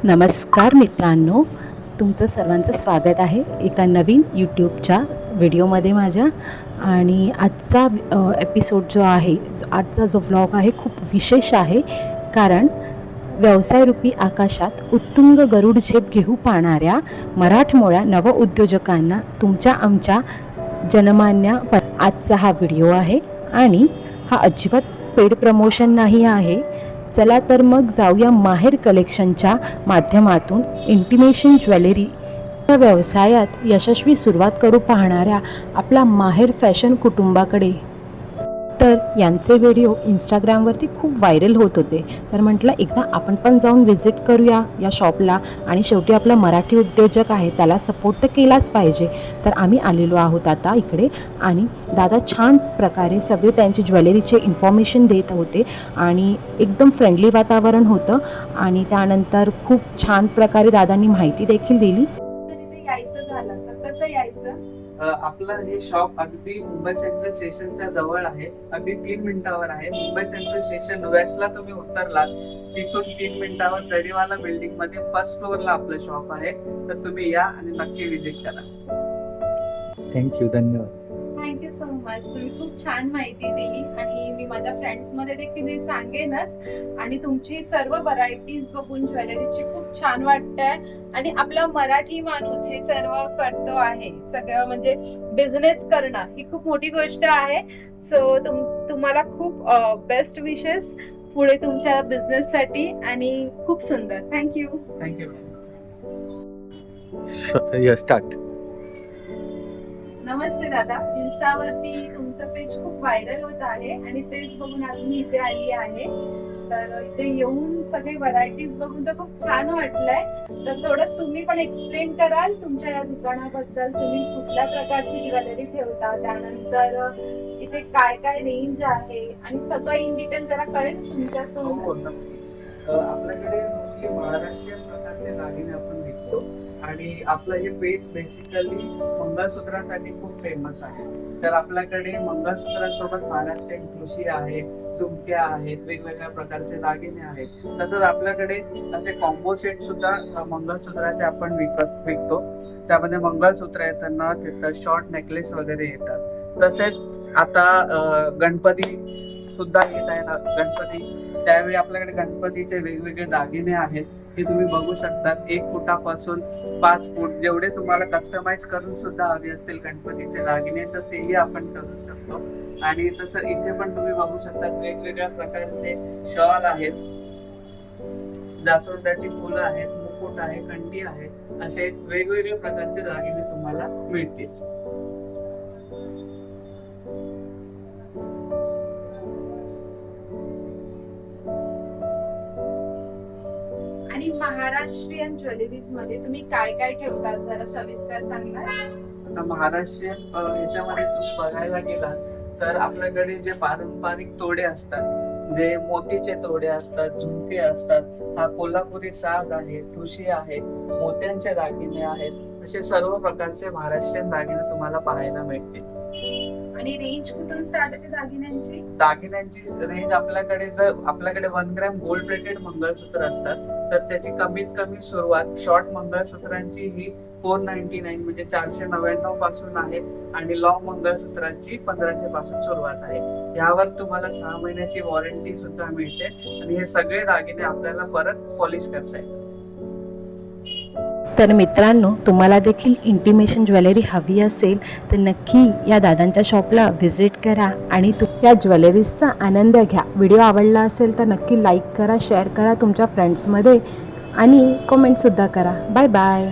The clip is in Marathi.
नमस्कार मित्रांनो, तुमचं सर्वांचं स्वागत आहे एका नवीन यूट्यूबच्या व्हिडिओमध्ये माझ्या. आणि आजचा एपिसोड जो आहे, आजचा जो व्लॉग आहे खूप विशेष आहे. कारण व्यवसायरूपी आकाशात उत्तुंग गरुड झेप घेऊ पाहणाऱ्या मराठमोळ्या नवउद्योजकांना तुमच्या आमच्या जनमान्य आजचा हा व्हिडिओ आहे. आणि हा अजिबात पेड प्रमोशन नाही आहे. चला तर मग जाऊया माहेर कलेक्शनच्या माध्यमातून इंटिमेशन ज्वेलरी या व्यवसायात यशस्वी सुरुवात करू पाहणाऱ्या आपला माहेर फॅशन कुटुंबाकडे. तर यांचे व्हिडिओ इंस्टाग्रामवरती खूप व्हायरल होत होते. तर म्हटलं एकदा आपण पण जाऊन व्हिजिट करूया या शॉपला. आणि शेवटी आपला मराठी उद्योजक आहे, त्याला सपोर्ट तर केलाच पाहिजे. तर आम्ही आलेलो आहोत आता इकडे. आणि दादा छान प्रकारे सगळे त्यांची ज्वेलरीचे इन्फॉर्मेशन देत होते. आणि एकदम फ्रेंडली वातावरण होतं. आणि त्यानंतर खूप छान प्रकारे दादांनी माहिती देखील दिली. यायचं झालं तर कसं यायचं? आपलं हे शॉप अगदी मुंबई सेंट्रल स्टेशनच्या जवळ आहे. अगदी 3 मिनिटावर आहे. मुंबई सेंट्रल स्टेशन वेस्टला तुम्ही उतरलात, तिथून 3 मिनिटावर जरीवाला बिल्डिंग मध्ये फर्स्ट फ्लोअरला आपलं शॉप आहे. तर तुम्ही या आणि नक्की विजिट करा. थँक्यू, धन्यवाद. Thank you so much. तुम्ही खूप छान माहिती दिली आणि मी माझ्या फ्रेंड्स मध्ये देखील हे सांगेनच. आणि तुमची सर्व व्हरायटीज बघून ज्वेलरीची खूप छान वाटतंय. आणि आपला मराठी माणूस हे सर्व करतो आहे. सगळं म्हणजे बिझनेस करणं ही खूप मोठी गोष्ट आहे. सो तुम्हाला खूप बेस्ट विशेस पुढे तुमच्या बिझनेस साठी. आणि खूप सुंदर. थँक्यू. थँक्यू. स्टार्ट. नमस्ते दादा. इन्स्टावरती तुमचं पेज खूप व्हायरल होत आहे आणि तेच बघून आज मी इथे आली आहे. तर इथे येऊन सगळे व्हरायटीज बघून तर खूप छान वाटलंय. तर थोडं तुम्ही पण एक्सप्लेन कराल तुमच्या या दुकानाबद्दल? तुम्ही कुठल्या प्रकारची ज्वेलरी ठेवता, त्यानंतर इथे काय काय रेंज आहे आणि सगळं इन डिटेल जरा कळेल तुमच्यासोबत? आपल्याकडे मोस्टली महाराष्ट्रीयन प्रकारचे दागिने आपण विकतो. आणि आपलं हे पेज बेसिकली मंगळसूत्रासाठी खूप फेमस आहे. तर आपल्याकडे मंगळसूत्रासोबत महाराष्ट्रीयन ठुशी आहे, झुमक्या आहेत, वेगवेगळ्या प्रकारचे दागिने आहेत. तसंच आपल्याकडे असे कॉम्बो सेट सुद्धा मंगळसूत्राचे आपण विकतो. त्यामध्ये मंगळसूत्र येतं, नथ येतं, शॉर्ट नेकलेस वगैरे येतात. तसेच आता गणपती सुद्धा येत आहे ना, गणपती. त्यावेळी आपल्याकडे गणपतीचे वेगवेगळे दागिने आहेत. हे तुम्ही बघू शकता. 1 फुटापासून 5 फूट जेवढे तुम्हाला कस्टमाइज करून सुद्धा हवे असतील गणपतीचे दागिने, तर तेही आपण करू शकतो. आणि तसं इथे पण तुम्ही बघू शकता वेगवेगळ्या प्रकारचे शॉल आहेत, जास्वंदाची फुलं आहेत, मुकुट आहे, कंठी आहे. असे वेगवेगळे प्रकारचे दागिने तुम्हाला मिळतील. आणि महाराष्ट्रीयन ज्वेलरीज मध्ये तुम्ही काय काय ठेवतात जरा सविस्तर सांगणार? आता महाराष्ट्रीयन ह्याच्यामध्ये तुम्ही बघायला गेलात तर आपल्याकडे जे पारंपरिक तोडे असतात, जे मोतीचे तोडे असतात, झुमके असतात, हा कोल्हापुरी साज आहे, ठुशी आहे, मोत्यांचे दागिने आहेत. असे सर्व प्रकारचे महाराष्ट्रीयन दागिने तुम्हाला पाहायला मिळतील. आणि रेंज कुठून स्टार्ट होते दागिन्यांची? दागिन्यांची रेंज आपल्याकडे जर आपल्याकडे 1 ग्रॅम गोल्ड प्लेटेड मंगळसूत्र असतात तर त्याची कमीत कमी सुरुवात शॉर्ट मंगळसूत्रांची ही 499 म्हणजे 499 पासून आहे. आणि लॉंग मंगळसूत्रांची 1500 पासून सुरुवात आहे. यावर तुम्हाला 6 महिन्याची वॉरंटी सुद्धा मिळते. आणि हे सगळे दागिने आपल्याला परत पॉलिश करता येतात. तर मित्रांनो, तुम्हाला देखील इंटिमेशन ज्वेलरी हवी असेल तर नक्की या दादांच्या शॉपला व्हिजिट करा आणि या ज्वेलरीजचा आनंद घ्या. व्हिडिओ आवडला असेल तर नक्की लाईक करा, शेअर करा तुमच्या फ्रेंड्समध्ये आणि कमेंटसुद्धा करा. Bye bye.